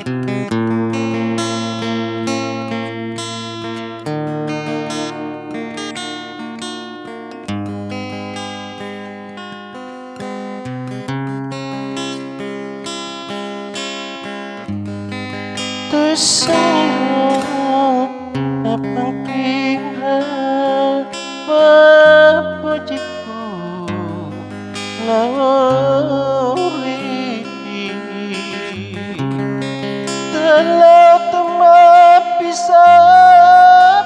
Tersanyo kapang pira papajiku lauri telah teman bisa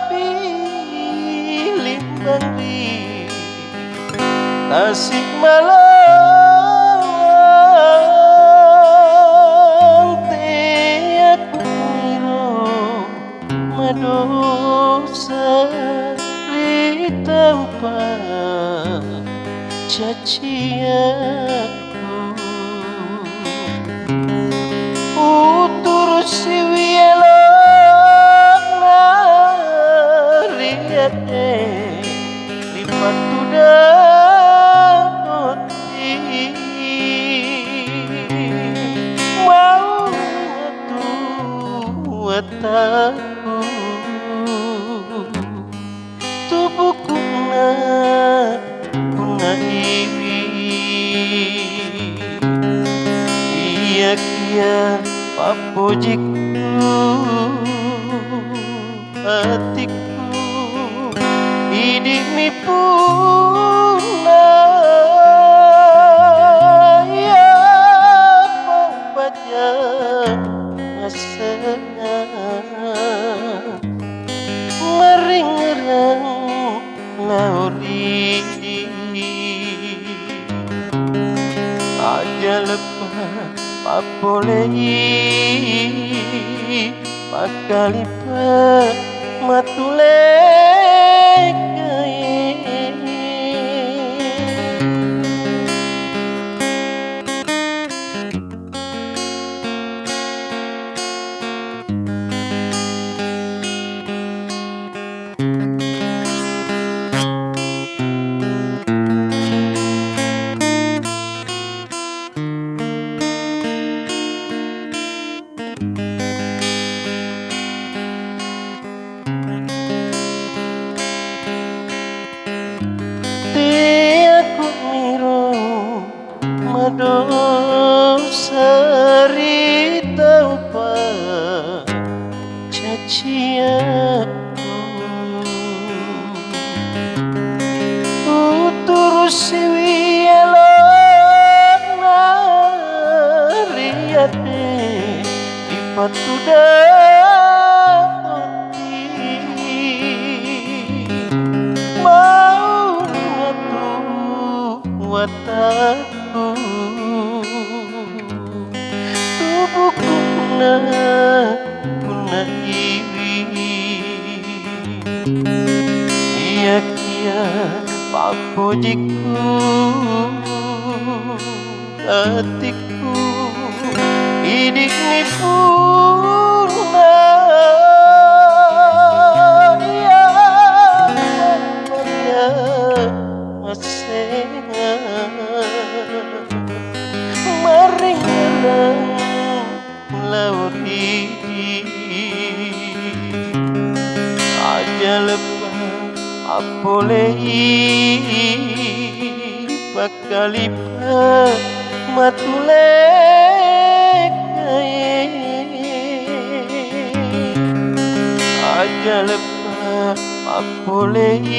pilih bangri Tasik Malang tiap miro madosa di tempat cacianku utur si wielok nariate lipat dapoti mau wataku tubuhku na iwi iya kia papojiku hatiku hidup mi puna ya pampaja masanya meringerang lauri aja lepas papolei pakalipa matulek dosari tanpa cacianku utur si wielok nariate dipatu dapoti mau wataku tubuhku puna iwi iya kia papojiku hatiku hidup ni puna iya papaja masenya meringerang lauri aja lepas apolei pakalipa matulek aja lepas apolei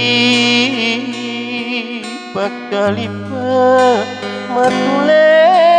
pakalipa matulek